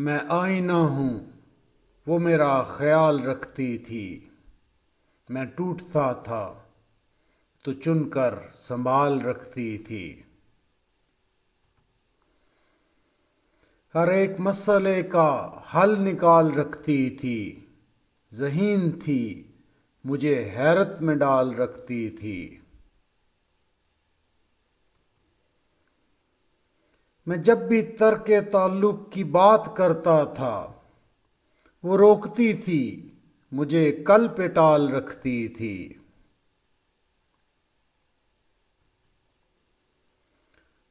میں آئینہ ہوں وہ میرا خیال رکھتی تھی، میں ٹوٹتا تھا تو چن کر سنبھال رکھتی تھی۔ ہر ایک مسئلے کا حل نکال رکھتی تھی، ذہین تھی مجھے حیرت میں ڈال رکھتی تھی۔ میں جب بھی ترک تعلق کی بات کرتا تھا، وہ روکتی تھی مجھے کل پہ ٹال رکھتی تھی۔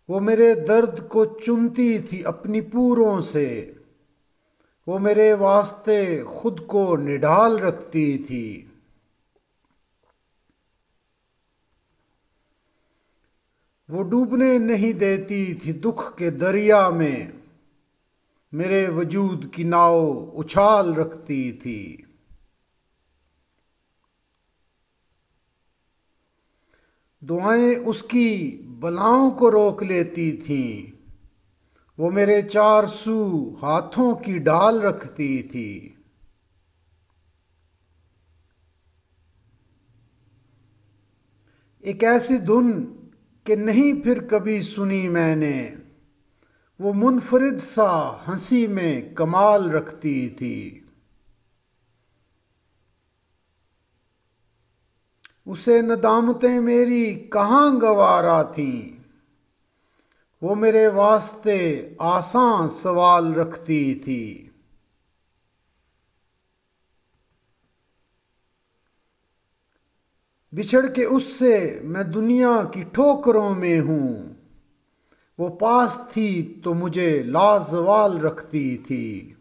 وہ میرے درد کو چنتی تھی اپنی پوروں سے، وہ میرے واسطے خود کو نڈھال رکھتی تھی۔ وہ ڈوبنے نہیں دیتی تھی دکھ کے دریا میں، میرے وجود کی ناؤ اچھال رکھتی تھی۔ دعائیں اس کی بلاؤں کو روک لیتی تھیں، وہ میرے چار سو ہاتھوں کی ڈال رکھتی تھی۔ ایک ایسی دھن کہ نہیں پھر کبھی سنی میں نے، وہ منفرد سا ہنسی میں کمال رکھتی تھی۔ اسے ندامتیں میری کہاں گوارا تھیں، وہ میرے واسطے آساں سوال رکھتی تھی۔ بچھڑ کے اس سے میں دنیا کی ٹھوکروں میں ہوں، وہ پاس تھی تو مجھے لازوال رکھتی تھی۔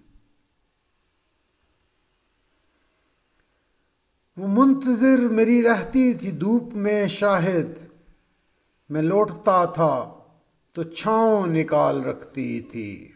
وہ منتظر میری رہتی تھی دھوپ میں شاہد، میں لوٹتا تھا تو چھاؤں نکال رکھتی تھی۔